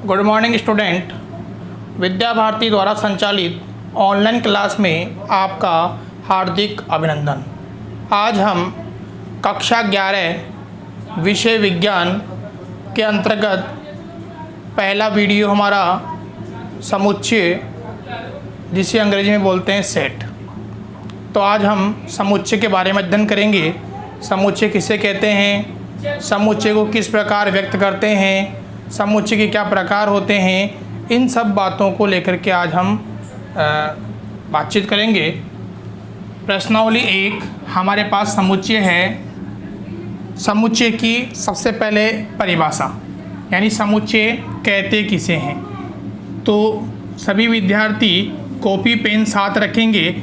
Good morning student. Vidya Bharati द्वारा संचालित online class में आपका हार्दिक अभिनंदन। आज हम कक्षा 11 विषय विज्ञान के अंतर्गत पहला वीडियो हमारा समुच्चय, जिसे अंग्रेजी में बोलते हैं सेट। तो आज हम समुच्चय के बारे में अध्ययन करेंगे। समुच्चय किसे कहते हैं, समुच्चय को किस प्रकार व्यक्त करते हैं, समुच्चय के क्या प्रकार होते हैं, इन सब बातों को लेकर के आज हम बातचीत करेंगे। प्रश्नावली 1 हमारे पास समुच्चय है। समुच्चय की सबसे पहले परिभाषा, यानी समुच्चय कहते किसे हैं। तो सभी विद्यार्थी कॉपी पेन साथ रखेंगे।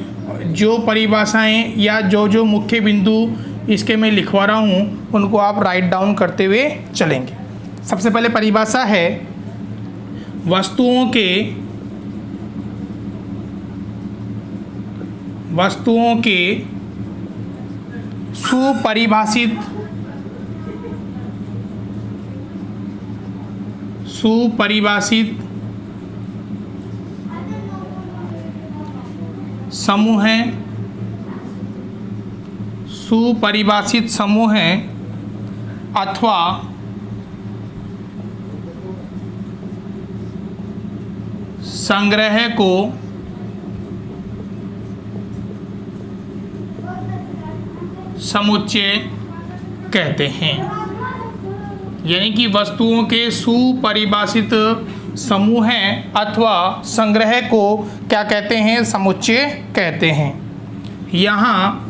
जो परिभाषाएं या जो मुख्य बिंदु इसके मैं लिखवा रहा हूँ उनको आप राइट डाउन करते हुए चलेंगे। सबसे पहले परिभाषा है वस्तुओं के सुपरिभाषित समूह हैं, सुपरिभाषित समूह हैं अथवा संग्रह को समुच्चय कहते हैं। यानी कि वस्तुओं के सुपरिभाषित समूह हैं अथवा संग्रह को क्या कहते हैं, समुच्चय कहते हैं। यहाँ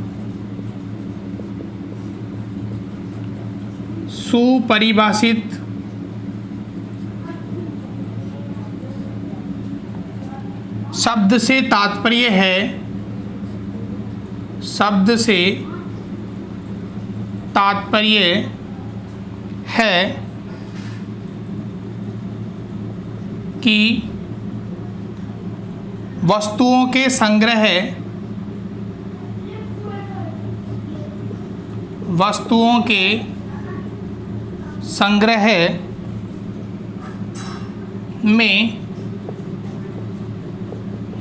सुपरिभाषित शब्द से तात्पर्य है कि वस्तुओं के संग्रह में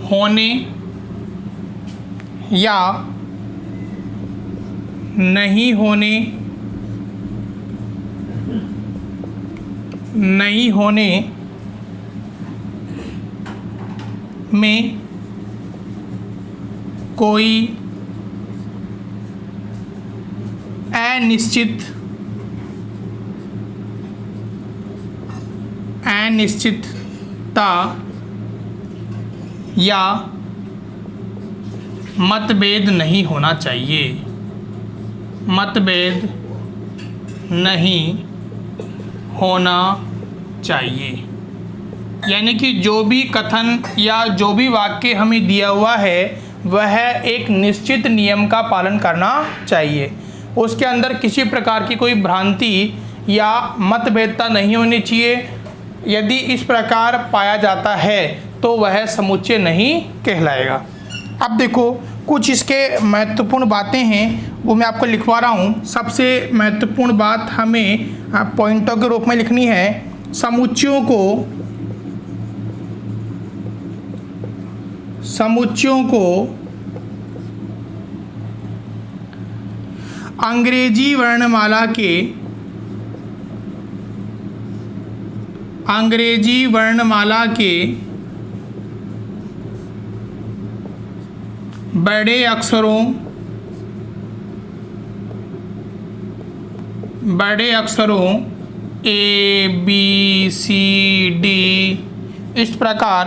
होने या नहीं होने में कोई अनिश्चितता या मतभेद नहीं होना चाहिए। मतभेद नहीं होना चाहिए। यानी कि जो भी कथन या जो भी वाक्य हमें दिया हुआ है वह एक निश्चित नियम का पालन करना चाहिए। उसके अंदर किसी प्रकार की कोई भ्रांति या मतभेदता नहीं होनी चाहिए। यदि इस प्रकार पाया जाता है तो वह समुच्चय नहीं कहलाएगा। अब देखो कुछ इसके महत्वपूर्ण बातें हैं, वो मैं आपको लिखवा रहा हूँ। सबसे महत्वपूर्ण बात हमें पॉइंटों के रूप में लिखनी है। समुच्चयों को अंग्रेजी वर्णमाला के बड़े अक्षरों ABCD इस प्रकार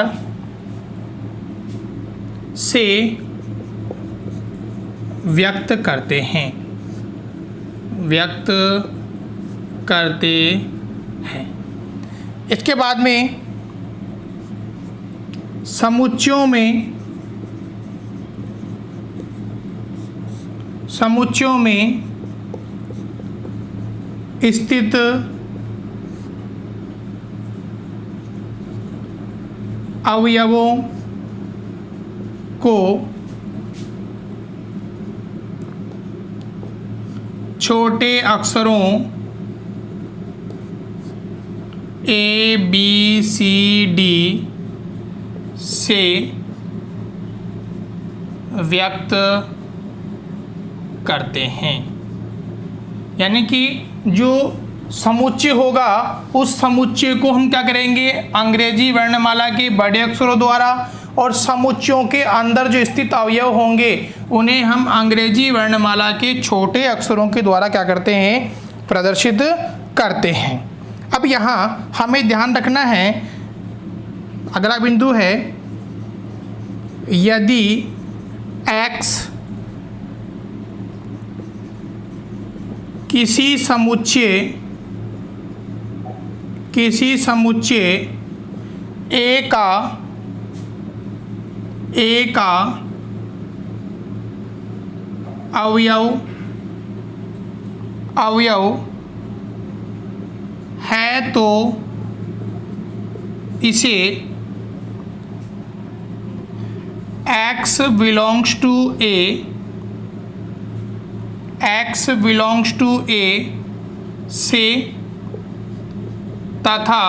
से व्यक्त करते हैं। इसके बाद में समुच्चयों में स्थित अवयवों को छोटे अक्षरों ए बी सी डी से व्यक्त करते हैं। यानी कि जो समुच्चय होगा उस समुच्चय को हम क्या करेंगे, अंग्रेजी वर्णमाला के बड़े अक्षरों द्वारा, और समुच्चयों के अंदर जो स्थित अवयव होंगे उन्हें हम अंग्रेजी वर्णमाला के छोटे अक्षरों के द्वारा क्या करते हैं, प्रदर्शित करते हैं। अब यहाँ हमें ध्यान रखना है, अगला बिंदु है यदि x किसी समुच्चय A का अवयव है तो इसे x belongs to A से तथा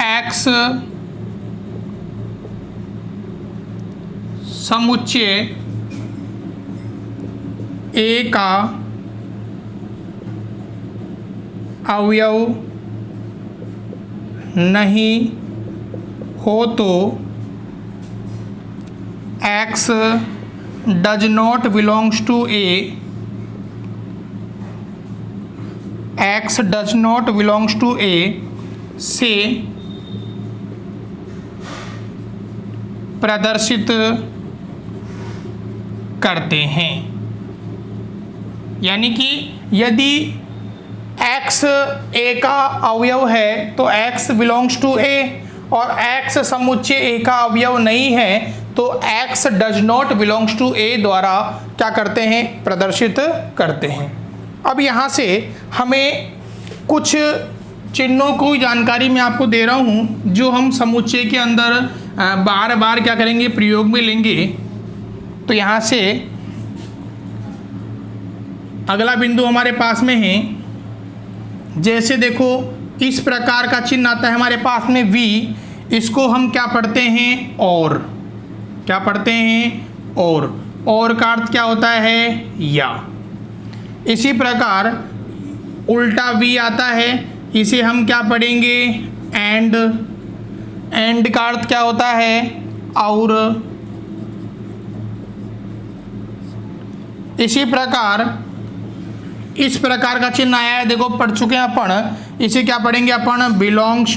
x समुच्चय A का अवयव नहीं हो तो x does not belongs to A, x does not belongs to A से प्रदर्शित करते हैं। यानी कि यदि x A का अवयव है तो x belongs to A, और x समुच्चय A का अवयव नहीं है तो x does not belongs to A द्वारा क्या करते हैं, प्रदर्शित करते हैं। अब यहाँ से हमें कुछ चिन्हों को जानकारी मैं आपको दे रहा हूँ जो हम समुच्चय के अंदर बार बार क्या करेंगे, प्रयोग में लेंगे। तो यहाँ से अगला बिंदु हमारे पास में है, जैसे देखो इस प्रकार का चिन्ह आता है हमारे पास में V, इसको हम क्या पढ़ते हैं, और क्या पढ़ते हैं, और का अर्थ क्या होता है, या। इसी प्रकार उल्टा V आता है, इसे हम क्या पढ़ेंगे, एंड का अर्थ क्या होता है, और। इसी प्रकार इस प्रकार का चिन्ह आया है, देखो पढ़ चुके हैं अपन, इसे क्या पढ़ेंगे अपन, बिलोंग्स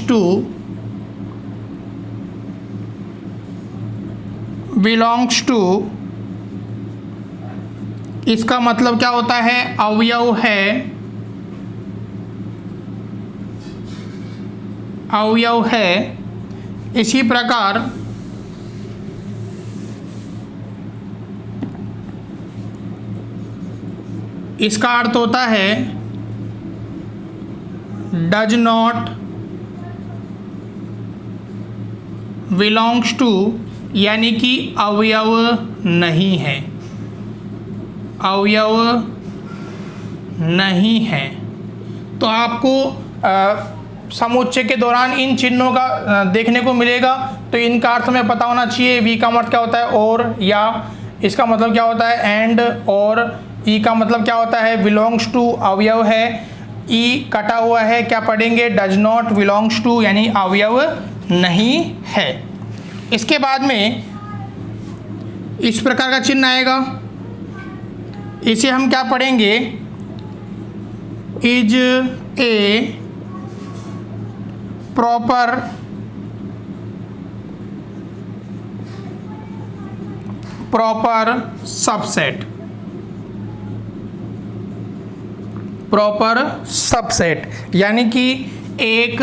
टू, इसका मतलब क्या होता है, अवयव है। इसी प्रकार इसका अर्थ होता है डज नॉट बिलोंग्स टू, यानी कि अवयव नहीं है, अवयव नहीं है। तो आपको समुच्चय के दौरान इन चिन्हों का देखने को मिलेगा, तो इनका अर्थ हमें पता होना चाहिए। वी का अर्थ क्या होता है, और, या। इसका मतलब क्या होता है, एंड, और। ई का मतलब क्या होता है, बिलोंग्स टू, अवयव है। ई कटा हुआ है, क्या पढ़ेंगे, डज नॉट बिलोंग्स टू, यानी अवयव नहीं है। इसके बाद में इस प्रकार का चिन्ह आएगा, इसे हम क्या पढ़ेंगे, इज ए प्रॉपर सबसेट, यानी कि एक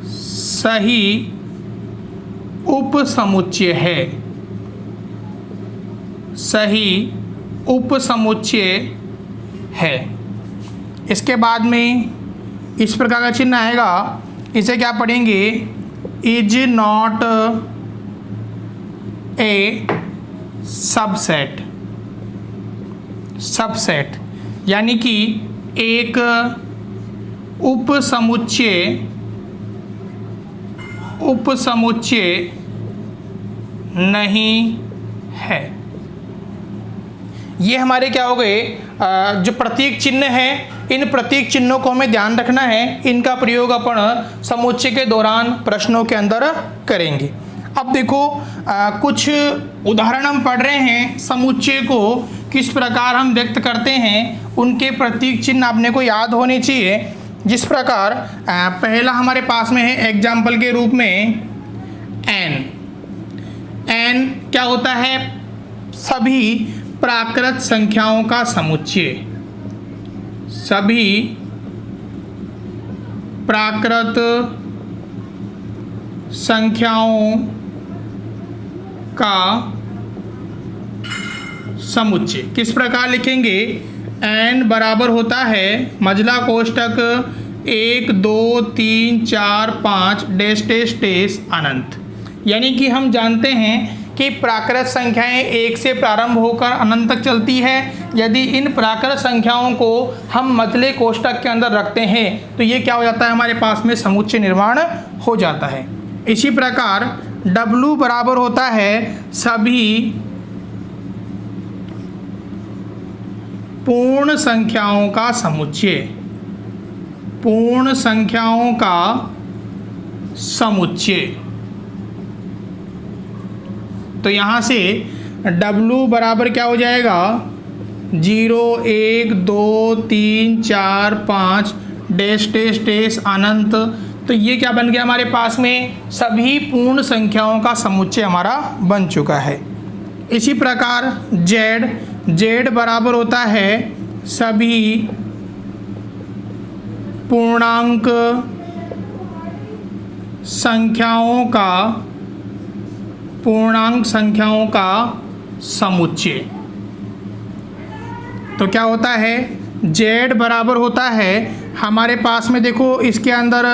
सही उपसमुच्चय है, सही उपसमुच्चय है। इसके बाद में इस प्रकार का चिन्ह आएगा, इसे क्या पढ़ेंगे, इज नॉट ए सबसेट, यानी कि एक उपसमुच्चय नहीं है। ये हमारे क्या हो गए, जो प्रतीक चिन्ह हैं, इन प्रतीक चिन्हों को हमें ध्यान रखना है, इनका प्रयोग अपन समुच्चय के दौरान प्रश्नों के अंदर करेंगे। अब देखो कुछ उदाहरण हम पढ़ रहे हैं, समुच्चय को किस प्रकार हम व्यक्त करते हैं, उनके प्रतीक चिन्ह आपने को याद होने चाहिए। जिस प्रकार पहला हमारे पास में है एग्जाम्पल के रूप में n क्या होता है, सभी प्राकृत संख्याओं का समुच्चय, सभी प्राकृत संख्याओं का समुच्चय। किस प्रकार लिखेंगे, n बराबर होता है मझला कोष्टक 1 2 3 4 5 डैश डैश डैश अनंत। यानी कि हम जानते हैं कि प्राकृत संख्याएं 1 से प्रारंभ होकर अनंत तक चलती है। यदि इन प्राकृत संख्याओं को हम मझले कोष्टक के अंदर रखते हैं तो ये क्या हो जाता है, हमारे पास में समुच्चय निर्माण हो जाता है। इसी प्रकार W बराबर होता है सभी पूर्ण संख्याओं का समुच्चय, पूर्ण संख्याओं का समुच्चय। तो यहाँ से W बराबर क्या हो जाएगा, 0 1 2 3 4 5 डैश डैश डैश अनंत। तो ये क्या बन गया हमारे पास में, सभी पूर्ण संख्याओं का समुच्चय हमारा बन चुका है। इसी प्रकार Z बराबर होता है सभी पूर्णांक संख्याओं का समुच्चय। तो क्या होता है, Z बराबर होता है हमारे पास में, देखो इसके अंदर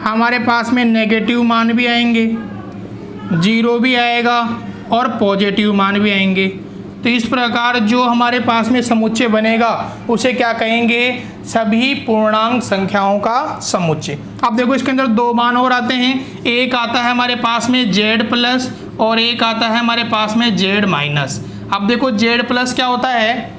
हमारे पास में नेगेटिव मान भी आएंगे, 0 भी आएगा और पॉजिटिव मान भी आएंगे। तो इस प्रकार जो हमारे पास में समुच्चय बनेगा उसे क्या कहेंगे, सभी पूर्णांक संख्याओं का समुच्चय। अब देखो इसके अंदर 2 मान और आते हैं, एक आता है हमारे पास में Z प्लस और एक आता है हमारे पास में Z माइनस। अब देखो Z प्लस क्या होता है,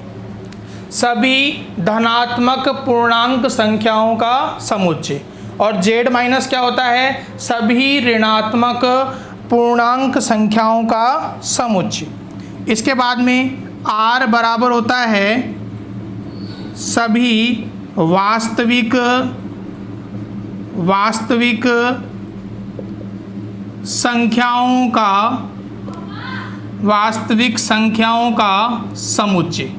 सभी धनात्मक पूर्णांक संख्याओं का समुच्चय, और Z माइनस क्या होता है, सभी ऋणात्मक पूर्णांक संख्याओं का समुच्चय। इसके बाद में R बराबर होता है सभी वास्तविक संख्याओं का समुच्चय।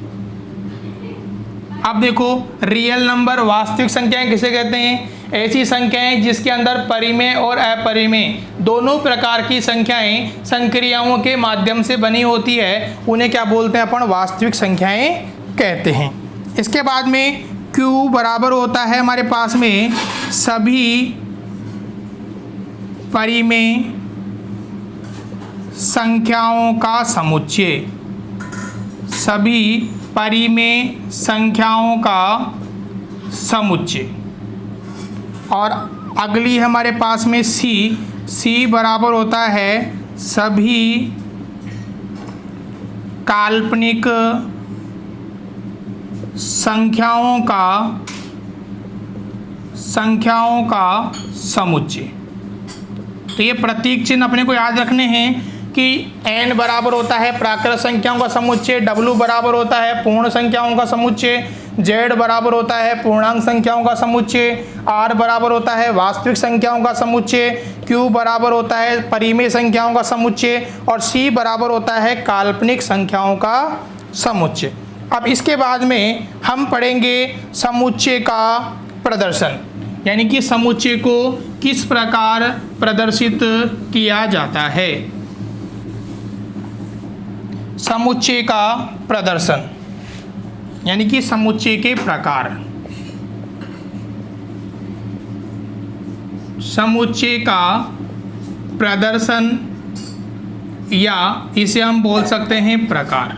अब देखो रियल नंबर, वास्तविक संख्याएं किसे कहते हैं, ऐसी संख्याएं जिसके अंदर परिमेय और अपरिमेय दोनों प्रकार की संख्याएं संक्रियाओं के माध्यम से बनी होती है, उन्हें क्या बोलते हैं अपन, वास्तविक संख्याएं कहते हैं। इसके बाद में Q बराबर होता है हमारे पास में सभी परिमेय संख्याओं का समुच्चय, सभी परिमेय संख्याओं का समुच्चय। और अगली हमारे पास में C बराबर होता है सभी काल्पनिक संख्याओं का समुच्चय। तो ये प्रतीक चिन्ह अपने को याद रखने हैं कि n बराबर होता है प्राकृत संख्याओं का समुच्चय, W बराबर होता है पूर्ण संख्याओं का समुच्चय, Z बराबर होता है पूर्णांक संख्याओं का समुच्चय, R बराबर होता है वास्तविक संख्याओं का समुच्चय, Q बराबर होता है परिमेय संख्याओं का समुच्चय और C बराबर होता है काल्पनिक संख्याओं का समुच्चय। अब इसके बाद में हम पढ़ेंगे समुच्चय का प्रदर्शन, यानी कि समुच्चय को किस प्रकार प्रदर्शित किया जाता है। समुच्चय का प्रदर्शन यानी कि समुच्चय के प्रकार। समुच्चय का प्रदर्शन या इसे हम बोल सकते हैं प्रकार।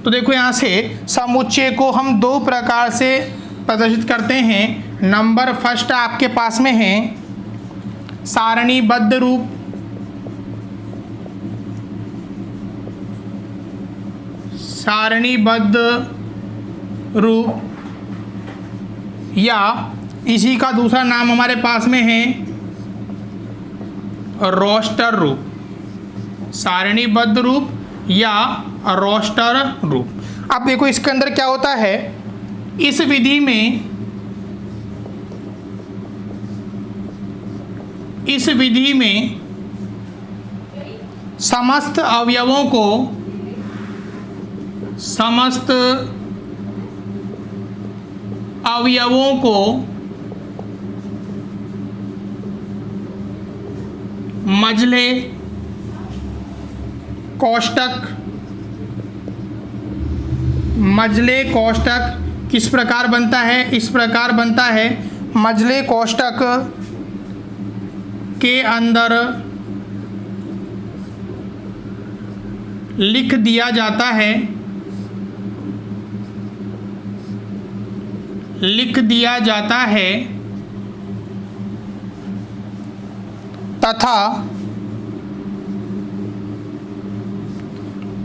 तो देखो यहाँ से समुच्चय को हम दो प्रकार से प्रदर्शित करते हैं। नंबर फर्स्ट आपके पास में है सारणीबद्ध रूप, सारणीबद्ध रूप, या इसी का दूसरा नाम हमारे पास में है रोस्टर रूप, सारणीबद्ध रूप या रोस्टर रूप। अब देखो इसके अंदर क्या होता है, इस विधि में समस्त अवयवों को मझले कोष्ठक किस प्रकार बनता है, इस प्रकार बनता है। मझले कोष्ठक के अंदर लिख दिया जाता है तथा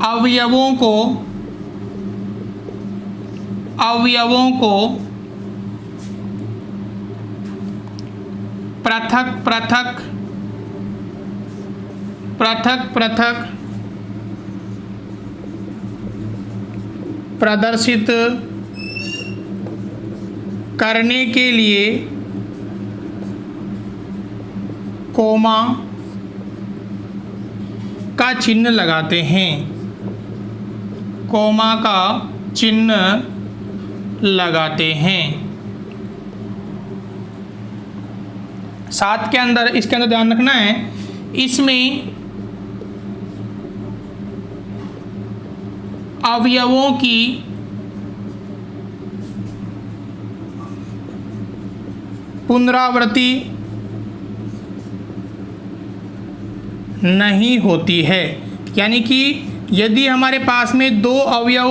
अवयवों को पृथक प्रदर्शित करने के लिए कोमा का चिन्ह लगाते हैं, कोमा का चिन्ह लगाते हैं। साथ के अंदर इसके अंदर ध्यान रखना है, इसमें अवयवों की पुनरावृत्ति नहीं होती है। यानी कि यदि हमारे पास में दो अवयव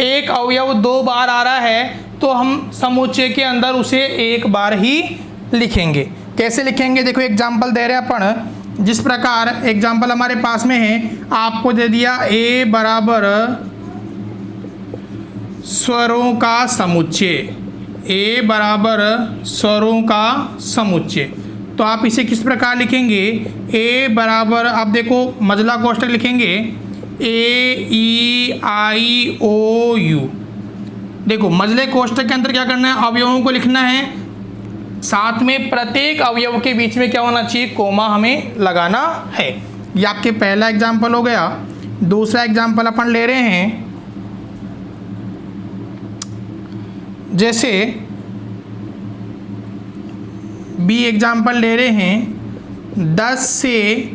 एक अवयव दो बार आ रहा है तो हम समुच्चय के अंदर उसे एक बार ही लिखेंगे। कैसे लिखेंगे, देखो एग्जाम्पल दे रहे हैं अपन। जिस प्रकार एग्जाम्पल हमारे पास में है, आपको दे दिया A बराबर स्वरों का समुच्चय, A बराबर स्वरों का समुच्चय। तो आप इसे किस प्रकार लिखेंगे, A बराबर, आप देखो मझला कोष्ठक लिखेंगे AEIOU। देखो मझले कोष्ठक के अंदर क्या करना है, अवयवों को लिखना है, साथ में प्रत्येक अवयव के बीच में क्या होना चाहिए, कोमा हमें लगाना है। ये आपके पहला एग्जाम्पल हो गया। दूसरा एग्जाम्पल अपन ले रहे हैं, जैसे बी एग्जाम्पल ले रहे हैं, 10 से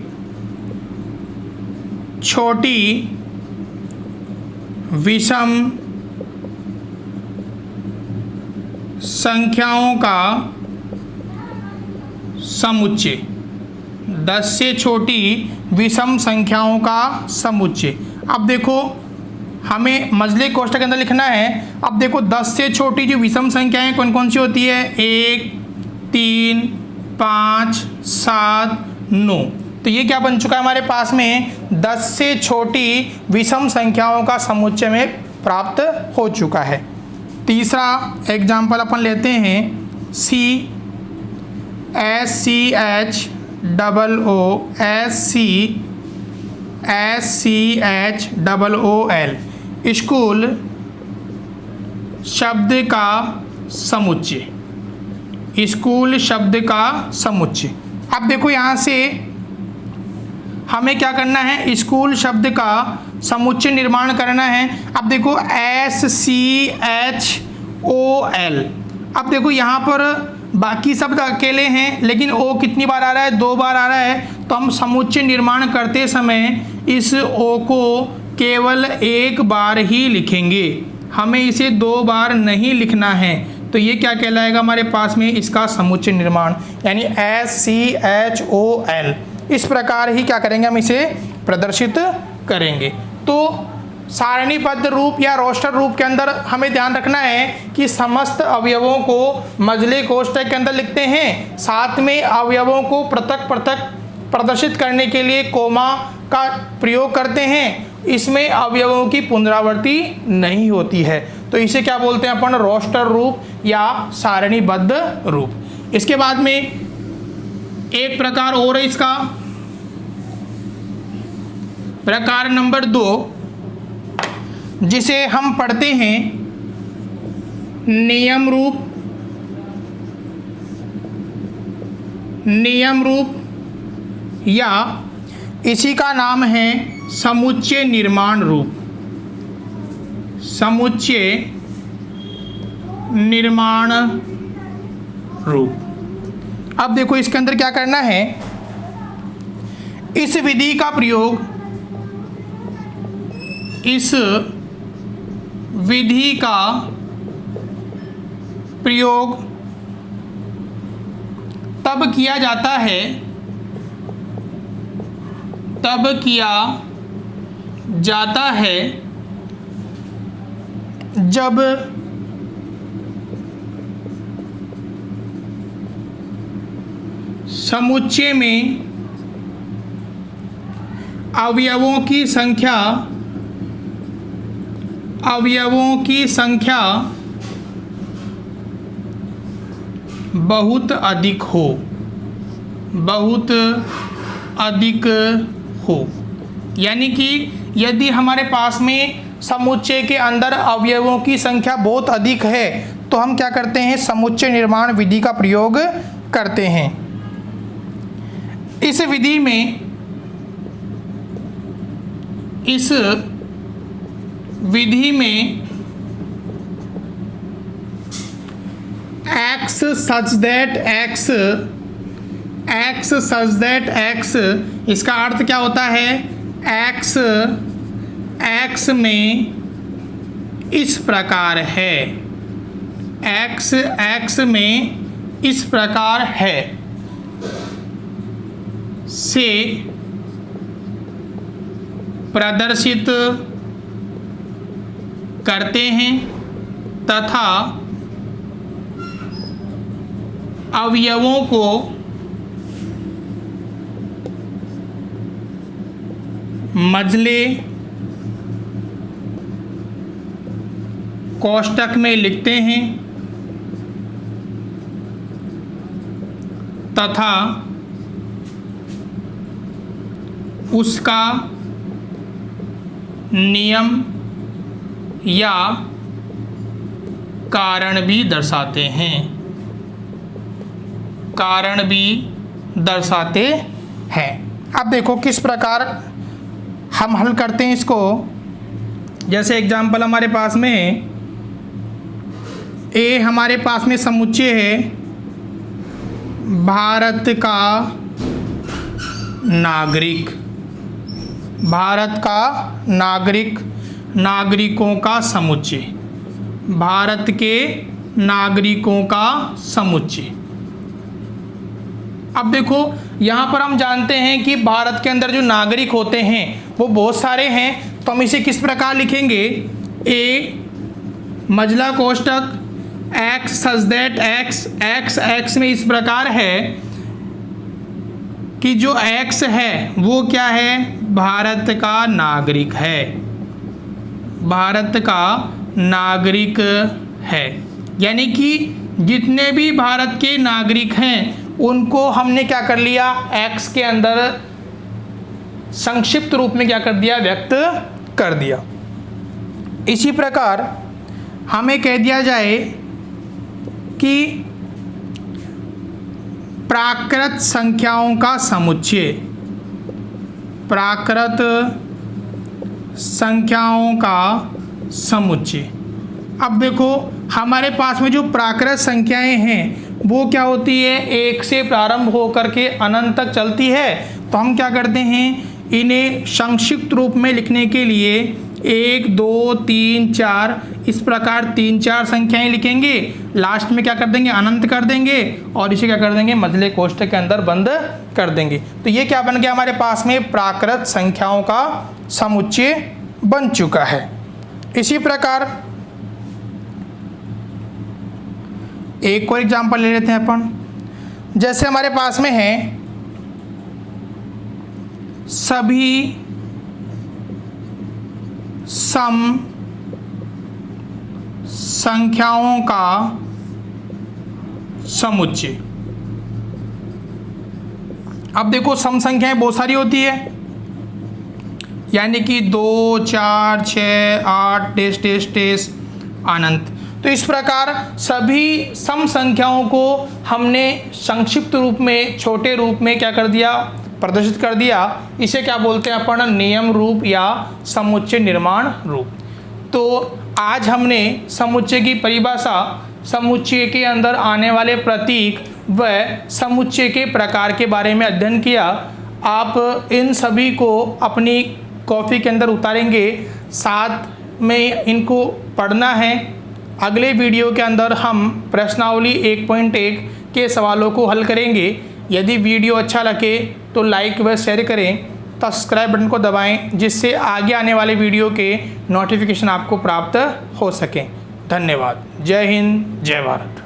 छोटी विषम संख्याओं का समुच्चय, 10 से छोटी विषम संख्याओं का समुच्चय। अब देखो हमें मझले कोष्ठक के अंदर लिखना है। अब देखो 10 से छोटी जो विषम संख्याएं कौन कौन सी होती है, 1, 3, 5, 7, 9। तो ये क्या बन चुका है हमारे पास में, 10 से छोटी विषम संख्याओं का समुच्चय में प्राप्त हो चुका है। तीसरा एग्जाम्पल अपन लेते हैं, SCHOOL स्कूल शब्द का समुच्चय, स्कूल शब्द का समुच्चय। अब देखो यहाँ से हमें क्या करना है, स्कूल शब्द का समुच्चय निर्माण करना है। अब देखो SCHOL, अब देखो यहाँ पर बाकी शब्द अकेले हैं, लेकिन ओ कितनी बार आ रहा है, 2 बार आ रहा है। तो हम समुच्चय निर्माण करते समय इस ओ को केवल एक बार ही लिखेंगे, हमें इसे 2 बार नहीं लिखना है। तो ये क्या कहलाएगा हमारे पास में, इसका समुच्चय निर्माण, यानी SCHOL। इस प्रकार ही क्या करेंगे, हम इसे प्रदर्शित करेंगे। तो सारणीबद्ध रूप या रोस्टर रूप के अंदर हमें ध्यान रखना है कि समस्त अवयवों को मझले कोष्ठक के अंदर लिखते हैं, साथ में अवयवों को पृथक पृथक प्रदर्शित करने के लिए कोमा का प्रयोग करते हैं। इसमें अवयवों की पुनरावृत्ति नहीं होती है, तो इसे क्या बोलते हैं अपन, रोस्टर रूप या सारणीबद्ध रूप। इसके बाद में एक प्रकार और है इसका, प्रकार नंबर 2, जिसे हम पढ़ते हैं नियम रूप या इसी का नाम है समुच्चय निर्माण रूप। समुच्चय निर्माण रूप। अब देखो इसके अंदर क्या करना है, इस विधि का प्रयोग, इस विधि का प्रयोग तब किया जाता है, जब समुच्चय में अवयवों की संख्या बहुत अधिक हो। यानी कि यदि हमारे पास में समुच्चय के अंदर अवयवों की संख्या बहुत अधिक है तो हम क्या करते हैं, समुच्चय निर्माण विधि का प्रयोग करते हैं। इस विधि में x such that x, इसका अर्थ क्या होता है, x में इस प्रकार है, x में इस प्रकार है से प्रदर्शित करते हैं तथा अवयवों को मझले कोष्ठक में लिखते हैं तथा उसका नियम या कारण भी दर्शाते हैं। अब देखो किस प्रकार हम हल करते हैं इसको। जैसे एग्जाम्पल हमारे पास में है, ए हमारे पास में समुच्चय है भारत का नागरिक, नागरिकों का समुच्चय, भारत के नागरिकों का समुच्चय। अब देखो यहाँ पर हम जानते हैं कि भारत के अंदर जो नागरिक होते हैं वो बहुत सारे हैं, तो हम इसे किस प्रकार लिखेंगे, ए मझला कोष्ठक x सच दैट x में इस प्रकार है कि जो x है वो क्या है, भारत का नागरिक है। यानी कि जितने भी भारत के नागरिक हैं उनको हमने क्या कर लिया, x के अंदर संक्षिप्त रूप में क्या कर दिया, व्यक्त कर दिया। इसी प्रकार हमें कह दिया जाए कि प्राकृत संख्याओं का समुच्चय, अब देखो हमारे पास में जो प्राकृत संख्याएं हैं वो क्या होती है, एक से प्रारंभ होकर के अनंत तक चलती है। तो हम क्या करते हैं, इन्हें संक्षिप्त रूप में लिखने के लिए 1 2 3 4 इस प्रकार 3-4 संख्याएं लिखेंगे, लास्ट में क्या कर देंगे, अनंत कर देंगे और इसे क्या कर देंगे, मझले कोष्ठक के अंदर बंद कर देंगे। तो ये क्या बन गया हमारे पास में, प्राकृत संख्याओं का समुच्चय बन चुका है। इसी प्रकार एक और एग्जाम्पल ले लेते हैं अपन। जैसे हमारे पास में है सभी सम संख्याओं का समुच्चय। अब देखो सम संख्याएं बहुत सारी होती है, यानी कि 2, 4, 6, 8 टेस टेस टेस अनंत। तो इस प्रकार सभी सम संख्याओं को हमने संक्षिप्त रूप में, छोटे रूप में क्या कर दिया, प्रदर्शित कर दिया। इसे क्या बोलते हैं अपन, नियम रूप या समुच्चय निर्माण रूप। तो आज हमने समुच्चय की परिभाषा, समुच्चय के अंदर आने वाले प्रतीक व समुच्चय के प्रकार के बारे में अध्ययन किया। आप इन सभी को अपनी कॉपी के अंदर उतारेंगे, साथ में इनको पढ़ना है। अगले वीडियो के अंदर हम प्रश्नावली 1.1 के सवालों को हल करेंगे। यदि वीडियो अच्छा लगे तो लाइक व शेयर करें, सब्सक्राइब बटन को दबाएं, जिससे आगे आने वाले वीडियो के नोटिफिकेशन आपको प्राप्त हो सकें। धन्यवाद। जय हिंद, जय भारत।